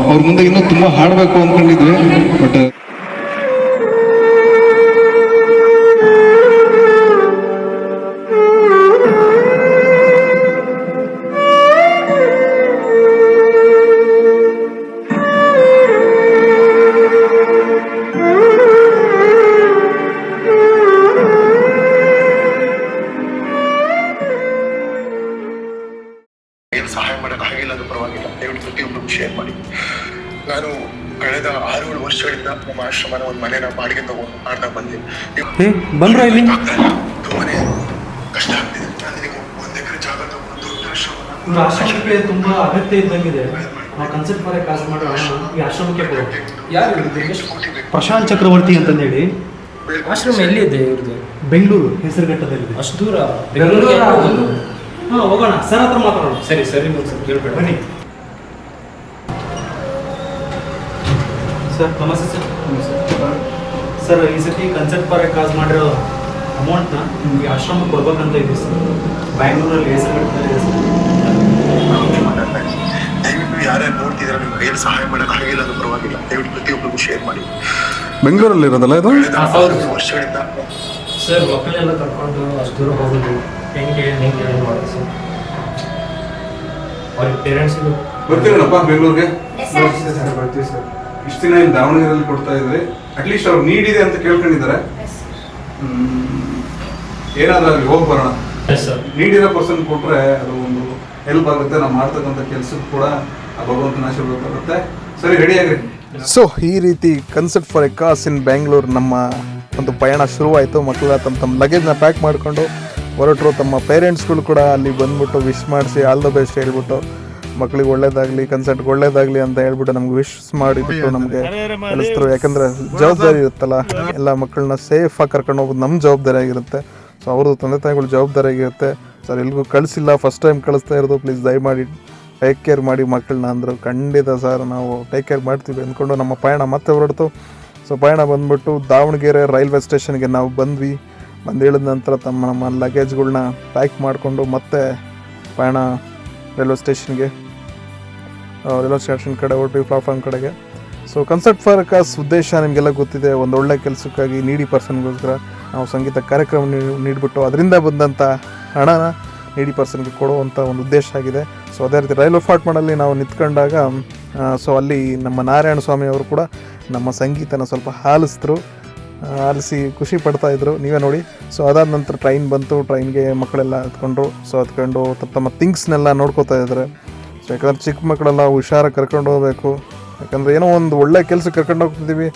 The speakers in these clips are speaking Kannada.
ಅವ್ರ ಮುಂದೆ ಇನ್ನೂ ತುಂಬಾ ಹಾಡ್ಬೇಕು ಅಂದ್ಕೊಂಡಿದ್ವಿ, ಬಟ್ ಸಹಾಯ ಮಾಡಕ್ ಆಗಿಲ್ಲ ಅದು ಪರವಾಗಿಲ್ಲ, ದಯವಿಟ್ಟು ಪ್ರತಿಯೊಬ್ಬರು ಶೇರ್ ಮಾಡಿ. ನಾನು ಕಳೆದ 6-7 ವರ್ಷಗಳಿಂದ ನಮ್ಮ ಆಶ್ರಮನ ಒಂದು ಮನೆನ ಬಾಡಿಗೆ ತಗೊಂಡು ಮಾಡ್ತಾ ಬಂದೆ. ತುಂಬಾನೇ ಕಷ್ಟ ಆಗ್ತಿದೆ. ನನಗೆ 1 ಎಕರೆ ಜಾಗ ತಗೊಂಡು ದೊಡ್ಡ ಆಶ್ರಮನ ಆಶ್ರಮಕ್ಕೆ ತುಂಬಾ ಅಗತ್ಯ ಇದ್ದಂಗಿದೆ. ನಾವು ಕನ್ಸಲ್ಟ್ ಮಾಡಿ ಕಾಸು ಮಾಡೋ ಈ ಆಶ್ರಮಕ್ಕೆ ಪ್ರಶಾಂತ್ ಚಕ್ರವರ್ತಿ ಅಂತಂದೇಳಿ ಆಶ್ರಮ ಎಲ್ಲಿದೆ ಇವ್ರದ್ದು? ಬೆಂಗಳೂರು ಹೆಸರುಘಟ್ಟದಲ್ಲಿದೆ. ಅಷ್ಟು ದೂರ ಬೆಂಗಳೂರು? ಹಾಂ, ಹೋಗೋಣ. ಸರ್ ಹತ್ರ ಮಾತಾಡೋಣ. ಸರಿ ಸರ್ ಕೇಳ್ಬೇಡ. ಬನ್ನಿ ಸರ್. ನಮಸ್ತೆ ಸರ್. ಸರ್, ಈ ಸತಿ ಕನ್ಸಲ್ಟ್ ಫಾರ್ ಕಾಸು ಮಾಡಿರೋ ಅಮೌಂಟ್ನ ನಿಮಗೆ ಆಶ್ರಮಕ್ಕೆ ಕೊಡ್ಬೇಕಂತ ಇದೆ ಸರ್. ಬ್ಯಾಂಗ್ಳೂರಲ್ಲಿ ಹೆಸರುಘಟ್ಟದಲ್ಲಿ ಸರ್. ದಯವಿಟ್ಟು ಯಾರ್ಯಾರು ನೋಡ್ತಿದ್ರೆ ನಿಮ್ಮ ಕೈಯಲ್ಲಿ ಸಹಾಯ ಮಾಡಕ್ ಆಗಿಲ್ಲ ಅದು ಪರವಾಗಿಲ್ಲ, ದಯವಿಟ್ಟು ಪ್ರತಿಯೊಬ್ಬರಿಗೂ ಶೇರ್ ಮಾಡಿ. ಬೆಂಗಳೂರಲ್ಲಿ ಇರೋದಲ್ಲ ಇದು? ವರ್ಷಗಳಿಂದ ಸರ್ ಮಕ್ಕಳೆಲ್ಲ ಕರ್ಕೊಂಡು ಅಷ್ಟು ದೂರ ಹೋಗೋದು ಹೆಂಗೆ ಮಾಡೋದು ಸರ್? ಅವ್ರಿಗೆ ಪೇರೆಂಟ್ಸಿಗೂ ಬರ್ತೀರಪ್ಪ ಬೆಂಗಳೂರಿಗೆ? ಬರ್ತೀವಿ ಸರ್. ಇಷ್ಟು ದಿನ ಇಲ್ಲಿ ದಾವಣಗೆರೆಯಲ್ಲಿ ಕೊಡ್ತಾ ಇದ್ರಿ, ಅಟ್ಲೀಸ್ಟ್ ಅವ್ರು ನೀಡಿದೆ ಅಂತ ಕೇಳ್ಕೊಂಡಿದ್ದಾರೆ. ಏನಾದ್ರೂ ಅಲ್ಲಿ ಹೋಗಿ ಬರೋಣ. ನೀಡಿರೋ ಪರ್ಸನ್ ಕೊಟ್ರೆ ಅದು ಒಂದು ಹೆಲ್ಪ್ ಆಗುತ್ತೆ, ನಾವು ಮಾಡ್ತಕ್ಕಂಥ ಕೆಲಸಕ್ಕೆ ಕೂಡ ಆ ಭಗವಂತನ ಆಶೀರ್ವಾದ ಬರುತ್ತೆ. ಸರಿ, ರೆಡಿ ಆಗ್ರಿ. ಸೊ ಈ ರೀತಿ ಕನ್ಸಲ್ಟ್ ಫಾರ್ ಎ ಕಾಸ್ ಇನ್ ಬ್ಯಾಂಗ್ಳೂರ್ ನಮ್ಮ ಒಂದು ಪಯಣ ಶುರುವಾಯಿತು. ಮಕ್ಕಳ ತಮ್ಮ ಲಗೇಜ್ನ ಪ್ಯಾಕ್ ಮಾಡಿಕೊಂಡು ಹೊರಟರು. ತಮ್ಮ ಪೇರೆಂಟ್ಸ್ಗಳು ಕೂಡ ಅಲ್ಲಿ ಬಂದ್ಬಿಟ್ಟು ವಿಶ್ ಮಾಡಿಸಿ ಆಲ್ ದ ಬೆಸ್ಟ್ ಹೇಳ್ಬಿಟ್ಟು, ಮಕ್ಕಳಿಗೆ ಒಳ್ಳೇದಾಗಲಿ, ಕನ್ಸಲ್ಟ್ಗೆ ಒಳ್ಳೇದಾಗಲಿ ಅಂತ ಹೇಳ್ಬಿಟ್ಟು ನಮ್ಗೆ ವಿಶ್ ಮಾಡಿಬಿಟ್ಟು ನಮಗೆ ಕಳಿಸ್ತರು. ಯಾಕಂದರೆ ಜವಾಬ್ದಾರಿ ಇರುತ್ತಲ್ಲ, ಎಲ್ಲ ಮಕ್ಕಳನ್ನ ಸೇಫಾಗಿ ಕರ್ಕೊಂಡು ಹೋಗೋದು ನಮ್ಮ ಜವಾಬ್ದಾರಿ ಆಗಿರುತ್ತೆ. ಸೊ ಅವ್ರದ್ದು ತಂದೆ ತಾಯಿಗಳು ಜವಾಬ್ದಾರಿ ಆಗಿರುತ್ತೆ. ಸರ್ ಎಲ್ಗೂ ಕಳಿಸಿಲ್ಲ, ಫಸ್ಟ್ ಟೈಮ್ ಕಳಿಸ್ತಾ ಇರೋದು, ಪ್ಲೀಸ್ ದಯಮಾಡಿ ಟೇಕ್ ಕೇರ್ ಮಾಡಿ ಮಕ್ಕಳನ್ನ ಅಂದರು. ಖಂಡಿತ ಸರ್, ನಾವು ಟೇಕ್ ಕೇರ್ ಮಾಡ್ತೀವಿ ಅಂದ್ಕೊಂಡು ನಮ್ಮ ಪಯಣ ಮತ್ತೆ ಹೊರಡ್ತು. ಸೊ ಪಯಣ ಬಂದ್ಬಿಟ್ಟು ದಾವಣಗೆರೆ ರೈಲ್ವೆ ಸ್ಟೇಷನ್ಗೆ ನಾವು ಬಂದ್ವಿ. ಹೇಳಿದ ನಂತರ ನಮ್ಮ ಲಗೇಜ್ಗಳ್ನ ಪ್ಯಾಕ್ ಮಾಡಿಕೊಂಡು ಮತ್ತೆ ಪಯಣ ರೈಲ್ವೆ ಸ್ಟೇಷನ್ ಕಡೆ ಹೊರಟ್ವಿ, ಪ್ಲಾಟ್ಫಾರ್ಮ್ ಕಡೆಗೆ. ಸೊ ಕನ್ಸಲ್ಟ್ ಫಾರ್ ಕಾಸ್ ಉದ್ದೇಶ ನಿಮಗೆಲ್ಲ ಗೊತ್ತಿದೆ. ಒಂದು ಒಳ್ಳೆ ಕೆಲಸಕ್ಕಾಗಿ ನೀಡಿ ಪರ್ಸನ್ಗೋಸ್ಕರ ನಾವು ಸಂಗೀತ ಕಾರ್ಯಕ್ರಮ ನೀಡಿಬಿಟ್ಟು ಅದರಿಂದ ಬಂದಂಥ ಹಣನ ನೀಡಿ ಪರ್ಸನ್ಗೆ ಕೊಡುವಂಥ ಒಂದು ಉದ್ದೇಶ ಆಗಿದೆ. ಸೊ ಅದೇ ರೀತಿ ರೈಲ್ವೆ ಪ್ಲಾಟ್ಫಾರ್ಮಲ್ಲಿ ನಾವು ನಿಂತ್ಕೊಂಡಾಗ ಸೊ ಅಲ್ಲಿ ನಮ್ಮ ನಾರಾಯಣ ಸ್ವಾಮಿ ಅವರು ಕೂಡ ನಮ್ಮ ಸಂಗೀತನ ಸ್ವಲ್ಪ ಆಲಿಸಿ ಖುಷಿ ಪಡ್ತಾಯಿದ್ರು, ನೀವೇ ನೋಡಿ. ಸೊ ಅದಾದ ನಂತರ ಟ್ರೈನ್ ಬಂತು. ಟ್ರೈನ್ಗೆ ಮಕ್ಕಳೆಲ್ಲ ಹತ್ಕೊಂಡ್ರು. ಸೊ ಹತ್ಕೊಂಡು ತಮ್ಮ ಥಿಂಗ್ಸ್ನೆಲ್ಲ ನೋಡ್ಕೋತಾ ಇದ್ದಾರೆ. ಸೊ ಯಾಕಂದರೆ ಚಿಕ್ಕ ಮಕ್ಕಳೆಲ್ಲ ಹುಷಾರಾಗಿ ಕರ್ಕೊಂಡು ಹೋಗಬೇಕು. ಯಾಕಂದರೆ ಏನೋ ಒಂದು ಒಳ್ಳೆ ಕೆಲಸಕ್ಕೆ ಕರ್ಕೊಂಡು ಹೋಗ್ತಿದ್ದೀವಿ,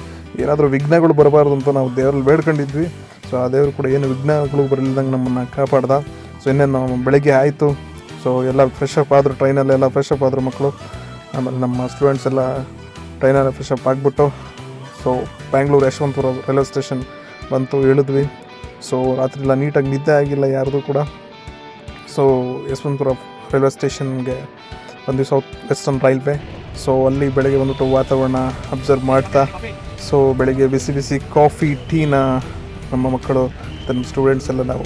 ಏನಾದರೂ ವಿಘ್ನಗಳು ಬರಬಾರ್ದು ಅಂತ ನಾವು ದೇವ್ರಲ್ಲಿ ಬೇಡ್ಕೊಂಡಿದ್ವಿ. ಸೊ ಆ ದೇವರು ಕೂಡ ಏನು ವಿಘ್ನಗಳು ಬರಲಿಲ್ಲದಂಗೆ ನಮ್ಮನ್ನು ಕಾಪಾಡ್ದ. ಸೊ ಇನ್ನೇನು ನಾವು ಬೆಳಗ್ಗೆ ಆಯಿತು. ಸೊ ಎಲ್ಲ ಫ್ರೆಶ್ ಅಪ್ ಆದರು, ಟ್ರೈನಲ್ಲೆಲ್ಲ ಫ್ರೆಶ್ ಅಪ್ ಆದರು ಮಕ್ಕಳು. ಆಮೇಲೆ ನಮ್ಮ ಸ್ಟೂಡೆಂಟ್ಸ್ ಎಲ್ಲ ಟ್ರೈನಲ್ಲೇ ಫ್ರೆಶ್ ಅಪ್ ಆಗಿಬಿಟ್ಟು so Bangalore Yeshwantpur railway station ಬಂತು, ಇಳಿದ್ವಿ. ಸೊ ರಾತ್ರಿ ಎಲ್ಲ ನೀಟಾಗಿ ನಿದ್ದೆ ಆಗಿಲ್ಲ ಯಾರ್ದು ಕೂಡ. ಸೊ ಯಶವಂತಪುರ ರೈಲ್ವೆ ಸ್ಟೇಷನ್ಗೆ ಬಂದ್ವಿ, ಸೌತ್ ವೆಸ್ಟರ್ನ್ ರೈಲ್ವೆ. ಸೊ ಅಲ್ಲಿ ಬೆಳಗ್ಗೆ ಬಂದ್ಬಿಟ್ಟು ವಾತಾವರಣ ಅಬ್ಸರ್ವ್ ಮಾಡ್ತಾ, ಸೊ ಬೆಳಗ್ಗೆ ಬಿಸಿ ಬಿಸಿ ಕಾಫಿ ಟೀನ ನಮ್ಮ ಮಕ್ಕಳು ನಮ್ಮ ಸ್ಟೂಡೆಂಟ್ಸ್ ಎಲ್ಲ ನಾವು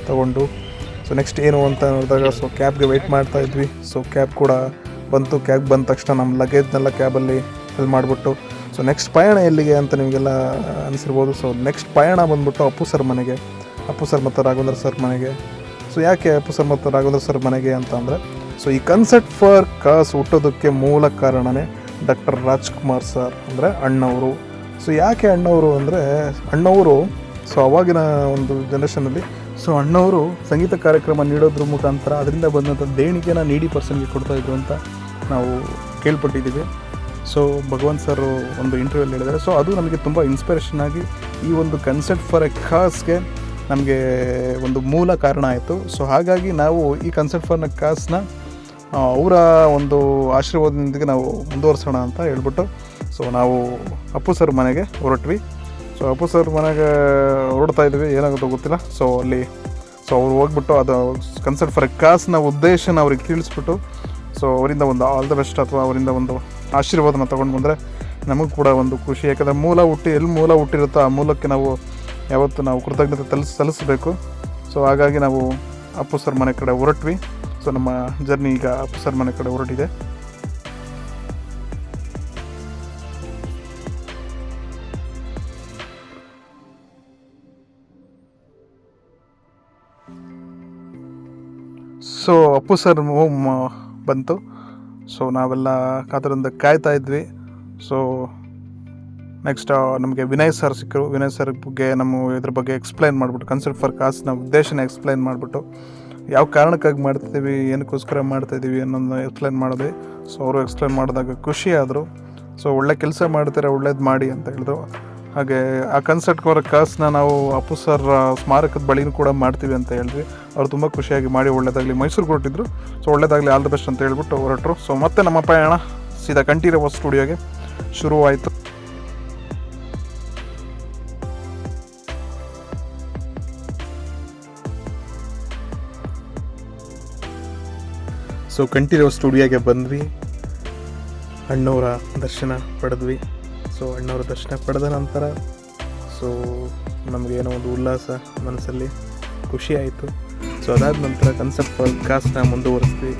ತಗೊಂಡು ಸೊ ನೆಕ್ಸ್ಟ್ ಏನು ಅಂತ ನೋಡಿದಾಗ ಸೊ ಕ್ಯಾಬ್ಗೆ ವೆಯ್ಟ್ ಮಾಡ್ತಾ ಇದ್ವಿ. ಸೊ ಕ್ಯಾಬ್ ಕೂಡ ಬಂತು. ಕ್ಯಾಬ್ ಬಂದ ತಕ್ಷಣ ನಮ್ಮ ಲಗೇಜ್ನೆಲ್ಲ ಕ್ಯಾಬಲ್ಲಿ ಫಿಲ್ ಮಾಡಿಬಿಟ್ಟು ಸೊ ನೆಕ್ಸ್ಟ್ ಪಯಣ ಎಲ್ಲಿಗೆ ಅಂತ ನಿಮಗೆಲ್ಲ ಅನಿಸಿರ್ಬೋದು. ಸೊ ನೆಕ್ಸ್ಟ್ ಪಯಣ ಬಂದ್ಬಿಟ್ಟು ಅಪ್ಪು ಸರ್ ಮನೆಗೆ, ಅಪ್ಪು ಸರ್ ಮತ್ತು ರಾಘವೇಂದ್ರ ಸರ್ ಮನೆಗೆ. ಸೊ ಯಾಕೆ ಅಪ್ಪು ಸರ್ ಮತ್ತು ರಾಘವೇಂದ್ರ ಸರ್ ಮನೆಗೆ ಅಂತ ಅಂದರೆ, ಸೊ ಈ ಕನ್ಸಲ್ಟ್ ಫಾರ್ ಕಾಸ್ ಹುಟ್ಟೋದಕ್ಕೆ ಮೂಲ ಕಾರಣನೇ ಡಾಕ್ಟರ್ ರಾಜ್ಕುಮಾರ್ ಸರ್, ಅಂದರೆ ಅಣ್ಣವರು. ಸೊ ಯಾಕೆ ಅಣ್ಣವರು ಅಂದರೆ, ಅಣ್ಣವರು ಸೊ ಅವಾಗಿನ ಒಂದು ಜನ್ರೇಷನಲ್ಲಿ ಸೊ ಅಣ್ಣವರು ಸಂಗೀತ ಕಾರ್ಯಕ್ರಮ ನೀಡೋದ್ರ ಮುಖಾಂತರ ಅದರಿಂದ ಬಂದಂಥ ದೇಣಿಗೆನ ನೀಡಿ ಪರ್ಸನ್ಗೆ ಕೊಡ್ತಾಯಿದ್ರು ಅಂತ ನಾವು ಕೇಳ್ಪಟ್ಟಿದ್ದೀವಿ. ಸೊ ಭಗವಂತ್ ಸರ್ ಒಂದು ಇಂಟರ್ವ್ಯೂಲ್ಲಿ ಹೇಳಿದ್ದಾರೆ. ಸೊ ಅದು ನಮಗೆ ತುಂಬ ಇನ್ಸ್ಪಿರೇಷನ್ ಆಗಿ ಈ ಒಂದು ಕನ್ಸಲ್ಟ್ ಫಾರ್ ಎ ಕಾಸ್ಗೆ ನಮಗೆ ಒಂದು ಮೂಲ ಕಾರಣ ಆಯಿತು. ಸೊ ಹಾಗಾಗಿ ನಾವು ಈ ಕನ್ಸಲ್ಟ್ ಫಾರ್ ಎ ಕಾಸ್ನ ಅವರ ಒಂದು ಆಶೀರ್ವಾದದೊಂದಿಗೆ ನಾವು ಮುಂದುವರ್ಸೋಣ ಅಂತ ಹೇಳ್ಬಿಟ್ಟು ಸೊ ನಾವು ಅಪ್ಪು ಸರ್ ಮನೆಗೆ ಹೊರಟ್ವಿ. ಸೊ ಅಪ್ಪು ಸರ್ ಮನೆಗೆ ಹೊರಡ್ತಾ ಇದ್ವಿ, ಏನಾಗುತ್ತೋ ಗೊತ್ತಿಲ್ಲ. ಸೊ ಅಲ್ಲಿ ಸೊ ಅವ್ರು ಹೋಗ್ಬಿಟ್ಟು ಅದು ಕನ್ಸಲ್ಟ್ ಫಾರ್ ಎ ಕಾಸ್ನ ಉದ್ದೇಶನ ಅವ್ರಿಗೆ ತಿಳಿಸ್ಬಿಟ್ಟು ಸೊ ಅವರಿಂದ ಒಂದು ಆಲ್ ದ ಬೆಸ್ಟ್ ಅಥವಾ ಅವರಿಂದ ಒಂದು ಆಶೀರ್ವಾದನ ತೊಗೊಂಡು ಬಂದರೆ ನಮಗೂ ಕೂಡ ಒಂದು ಖುಷಿ. ಯಾಕಂದರೆ ಎಲ್ಲಿ ಮೂಲ ಹುಟ್ಟಿರುತ್ತೋ ಆ ಮೂಲಕ್ಕೆ ನಾವು ಯಾವತ್ತು ನಾವು ಕೃತಜ್ಞತೆ ಸಲ್ಲಿಸಬೇಕು. ಸೊ ಹಾಗಾಗಿ ನಾವು ಅಪ್ಪು ಸರ್ ಮನೆ ಕಡೆ ಹೊರಟ್ವಿ. ಸೊ ನಮ್ಮ ಜರ್ನಿ ಈಗ ಅಪ್ಪು ಸರ್ ಮನೆ ಕಡೆ ಹೊರಟಿದೆ. ಸೊ ಅಪ್ಪು ಸರ್ ಹೋಮ್ ಬಂತು. ಸೊ ನಾವೆಲ್ಲ ಕಾತರದಿಂದ ಕಾಯ್ತಾ ಇದ್ವಿ. ಸೊ ನೆಕ್ಸ್ಟ್ ನಮಗೆ ವಿನಯ್ ಸರ್ ಸಿಕ್ಕರು. ವಿನಯ್ ಸರ್ ಬಗ್ಗೆ ಇದ್ರ ಬಗ್ಗೆ ಎಕ್ಸ್ಪ್ಲೈನ್ ಮಾಡಿಬಿಟ್ಟು ಕನ್ಸೆಪ್ಟ್ ಫಾರ್ ಕಾಸ್ನ ಉದ್ದೇಶನ ಎಕ್ಸ್ಪ್ಲೈನ್ ಮಾಡಿಬಿಟ್ಟು ಯಾವ ಕಾರಣಕ್ಕಾಗಿ ಮಾಡ್ತಿದ್ದೀವಿ, ಏನಕ್ಕೋಸ್ಕರ ಮಾಡ್ತಾಯಿದ್ದೀವಿ ಅನ್ನೋದನ್ನ ಎಕ್ಸ್ಪ್ಲೈನ್ ಮಾಡಿದ್ವಿ. ಸೊ ಅವರು ಎಕ್ಸ್ಪ್ಲೈನ್ ಮಾಡಿದಾಗ ಖುಷಿ ಆದರು. ಸೊ ಒಳ್ಳೆ ಕೆಲಸ ಮಾಡ್ತಾರೆ, ಒಳ್ಳೇದು ಮಾಡಿ ಅಂತ ಹೇಳಿದ್ರು. ಹಾಗೆ ಆ ಕನ್ಸೆಪ್ಟ್ ಫಾರ್ ಕಾಸ್ನ ನಾವು ಅಪ್ಪು ಸರ್ ಸ್ಮಾರಕದ ಬಳಿನೂ ಕೂಡ ಮಾಡ್ತೀವಿ ಅಂತ ಹೇಳಿದ್ವಿ. ಅವ್ರು ತುಂಬ ಖುಷಿಯಾಗಿ ಮಾಡಿ ಒಳ್ಳೇದಾಗಲಿ ಮೈಸೂರಿಗೆ ಹೊರಟಿದ್ರು. ಸೊ ಒಳ್ಳೇದಾಗಲಿ, ಆಲ್ ದ ಬೆಸ್ಟ್ ಅಂತ ಹೇಳ್ಬಿಟ್ಟು ಹೊರಟರು. ಸೊ ಮತ್ತೆ ನಮ್ಮ ಪಯಣ ಸೀದಾ ಕಂಠೀರವ ಸ್ಟುಡಿಯೋಗೆ ಶುರುವಾಯಿತು. ಸೊ ಕಂಠೀರವ ಸ್ಟುಡಿಯೋಗೆ ಬಂದ್ವಿ. ಅಣ್ಣವರ ದರ್ಶನ ಪಡೆದ್ವಿ. ಸೊ ಅಣ್ಣವರ ದರ್ಶನ ಪಡೆದ ನಂತರ ಸೊ ನಮಗೇನೋ ಒಂದು ಉಲ್ಲಾಸ ಮನಸ್ಸಲ್ಲಿ, ಖುಷಿ ಆಯಿತು. ಸೊ ಅದಾದ ನಂತರ ಕನ್ಸೆಪ್ಟ್ ಫಾರ್ ಕಾಸ್ನ ಮುಂದುವರಿಸ್ತೀವಿ.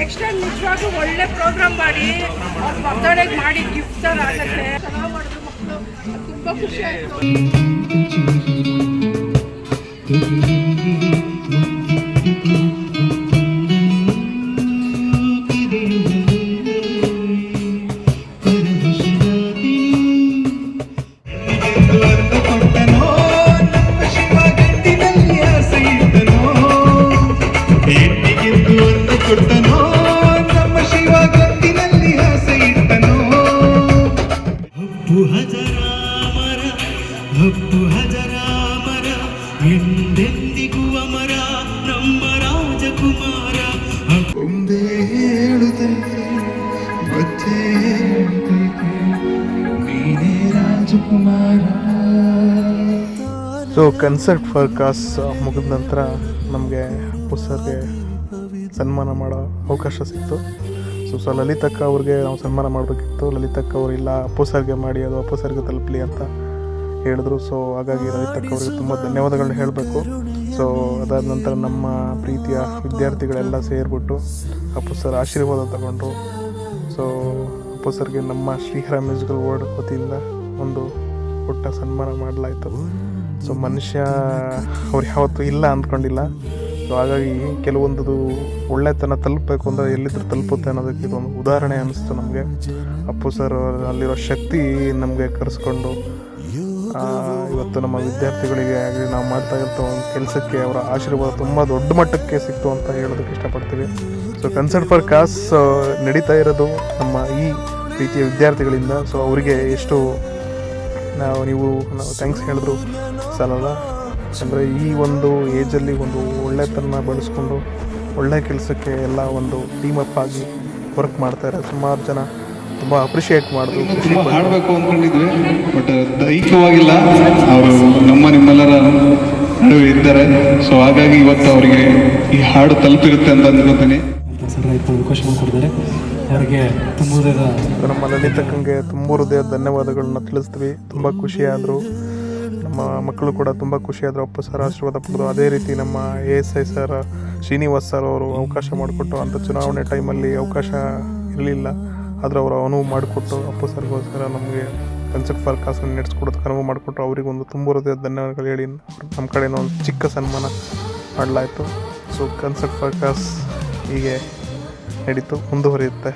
ನೆಕ್ಸ್ಟ್ ಟೈಮ್ ನಿಜವಾಗ್ಲೂ ಒಳ್ಳೆ ಪ್ರೋಗ್ರಾಮ್ ಮಾಡಿ ಅವ್ರ ಬರ್ತ್ಡೇಗೆ ಮಾಡಿ ಗಿಫ್ಟ್ ಥರ ಆಗುತ್ತೆ. ಚೆನ್ನಾಗಿ ಮಾಡಿದ್ರು ಮಕ್ಕಳು, ತುಂಬ ಖುಷಿ ಆಯಿತು. ಎಂದೆಂದಿಗೂ ಅಮರ ನಮ್ಮ ರಾಜಕುಮಾರ. ಒಂದೇ ಹೇಳುತ್ತೈತೆ ಮತ್ತೆ ನೀನೇ ರಾಜಕುಮಾರ. ಸೊ ಕನ್ಸರ್ಟ್ ಫಾರ್ ಕಾಸ್ ಮುಗಿದ ನಂತರ ನಮಗೆ ಅಪ್ಪು ಸರ್ಗೆ ಸನ್ಮಾನ ಮಾಡೋ ಅವಕಾಶ ಸಿಕ್ತು. ಸೊ ಲಲಿತಕ್ಕ ಅವ್ರಿಗೆ ನಾವು ಸನ್ಮಾನ ಮಾಡಬೇಕಿತ್ತು. ಲಲಿತಕ್ಕ ಅವರು ಇಲ್ಲ, ಅಪ್ಪು ಸರ್ಗೆ ಮಾಡಿ, ಅದು ಅಪ್ಪು ಸರ್ಗೆ ತಲುಪಲಿ ಅಂತ ಹೇಳಿದ್ರು. ಸೊ ಹಾಗಾಗಿ ಲಲಿತಕ್ಕ ಅವರಿಗೆ ತುಂಬ ಧನ್ಯವಾದಗಳನ್ನ ಹೇಳಬೇಕು. ಸೊ ಅದಾದ ನಂತರ ನಮ್ಮ ಪ್ರೀತಿಯ ವಿದ್ಯಾರ್ಥಿಗಳೆಲ್ಲ ಸೇರಿಬಿಟ್ಟು ಅಪ್ಪು ಸರ್ ಆಶೀರ್ವಾದ ತಗೊಂಡ್ರು. ಸೊ ಅಪ್ಪು ಸರ್ಗೆ ನಮ್ಮ ಶ್ರೀಹರ ಮ್ಯೂಸಿಕಲ್ ವರ್ಡ್ ವತಿಯಿಂದ ಒಂದು ಪುಟ್ಟ ಸನ್ಮಾನ ಮಾಡಲಾಯಿತು. ಸೊ ಮನುಷ್ಯ ಅವ್ರು ಯಾವತ್ತೂ ಇಲ್ಲ ಅಂದ್ಕೊಂಡಿಲ್ಲ. ಸೊ ಹಾಗಾಗಿ ಕೆಲವೊಂದು ಒಳ್ಳೆತನ ತಲುಪಬೇಕು ಅಂದರೆ ಎಲ್ಲಿದ್ದರೂ ತಲುಪುತ್ತೆ ಅನ್ನೋದಕ್ಕೆ ಇದೊಂದು ಉದಾಹರಣೆ ಅನ್ನಿಸ್ತು ನಮಗೆ. ಅಪ್ಪು ಸರ್ ಅಲ್ಲಿರೋ ಶಕ್ತಿ ನಮಗೆ ಕರೆಸ್ಕೊಂಡು ಇವತ್ತು ನಮ್ಮ ವಿದ್ಯಾರ್ಥಿಗಳಿಗೆ ಆಗಲಿ ನಾವು ಮಾಡ್ತಾ ಇರ್ತ ಒಂದು ಕೆಲಸಕ್ಕೆ ಅವರ ಆಶೀರ್ವಾದ ತುಂಬ ದೊಡ್ಡ ಮಟ್ಟಕ್ಕೆ ಸಿಕ್ತು ಅಂತ ಹೇಳೋದಕ್ಕೆ ಇಷ್ಟಪಡ್ತೀವಿ. ಸೊ ಕನ್ಸರ್ಟ್ ಫಾರ್ ಕಾಸ್ ನಡೀತಾ ಇರೋದು ನಮ್ಮ ಈ ರೀತಿಯ ವಿದ್ಯಾರ್ಥಿಗಳಿಂದ. ಸೊ ಅವರಿಗೆ ಎಷ್ಟು ನೀವು ಥ್ಯಾಂಕ್ಸ್ ಹೇಳಿದ್ರು ಸಾಲಲ್ಲ. ಅಂದರೆ ಈ ಒಂದು ಏಜಲ್ಲಿ ಒಂದು ಒಳ್ಳೆತನ ಬಳಸ್ಕೊಂಡು ಒಳ್ಳೆ ಕೆಲಸಕ್ಕೆ ಎಲ್ಲ ಒಂದು ಟೀಮ್ ಅಪ್ ಆಗಿ ವರ್ಕ್ ಮಾಡ್ತಾರೆ. ಸುಮಾರು ಜನ ತುಂಬ ಅಪ್ರಿಷಿಯೇಟ್ ಮಾಡಿದ್ರು, ಖುಷಿ ಹಾಡಬೇಕು ಅಂದ್ಕೊಂಡಿದ್ವಿ. ಬಟ್ ದೈಹಿಕವಾಗಿಲ್ಲ, ಅವರು ನಿಮ್ಮೆಲ್ಲರ ನಡುವೆ ಇದ್ದಾರೆ. ಸೊ ಹಾಗಾಗಿ ಇವತ್ತು ಅವರಿಗೆ ಈ ಹಾಡು ತಲುಪಿರುತ್ತೆ ಅಂತ ಅಂದ್ಕೊತೀನಿ. ಸರ್ ಅವಕಾಶ ಮಾಡಿಕೊಡ್ತಾರೆ ಅವರಿಗೆ ತುಂಬ ನಮ್ಮ ಲಲಿತಕ್ಕಂಗೆ ತುಂಬ ಹೃದಯದ ಧನ್ಯವಾದಗಳನ್ನ ತಿಳಿಸ್ತೀವಿ. ತುಂಬ ಖುಷಿಯಾದರು, ನಮ್ಮ ಮಕ್ಕಳು ಕೂಡ ತುಂಬ ಖುಷಿಯಾದರು, ಅಪ್ಪು ಸರ್ ಆಶೀರ್ವಾದ ಪಡೆದು. ಅದೇ ರೀತಿ ನಮ್ಮ ASI ಸರ್ ಶ್ರೀನಿವಾಸ್ ಸರ್ ಅವರು ಅವಕಾಶ ಮಾಡಿಕೊಟ್ಟು, ಅಂಥ ಚುನಾವಣೆ ಟೈಮಲ್ಲಿ ಅವಕಾಶ ಇರಲಿಲ್ಲ, ಆದರೆ ಅವರು ಅನುವು ಮಾಡಿಕೊಟ್ಟು ಅಪ್ಪು ಸರ್ಗೋಸ್ಕರ ನಮಗೆ ಕನ್ಸರ್ಟ್ ಫಾರ್ ಕಾಸನ್ನು ನಡೆಸ್ಕೊಡೋದಕ್ಕೆ ಅನುವು ಮಾಡಿಕೊಟ್ರು. ಅವರಿಗೊಂದು ತುಂಬ ಹೃದಯದ ಧನ್ಯವಾದಗಳು ಹೇಳಿ ನಮ್ಮ ಕಡೆಯಿಂದ ಒಂದು ಚಿಕ್ಕ ಸನ್ಮಾನ ಮಾಡಲಾಯಿತು. ಸೊ ಕನ್ಸರ್ಟ್ ಫಾರ್ ಕಾಸ್ ಹೀಗೆ ನಡೀತು, ಮುಂದುವರಿಯುತ್ತೆ.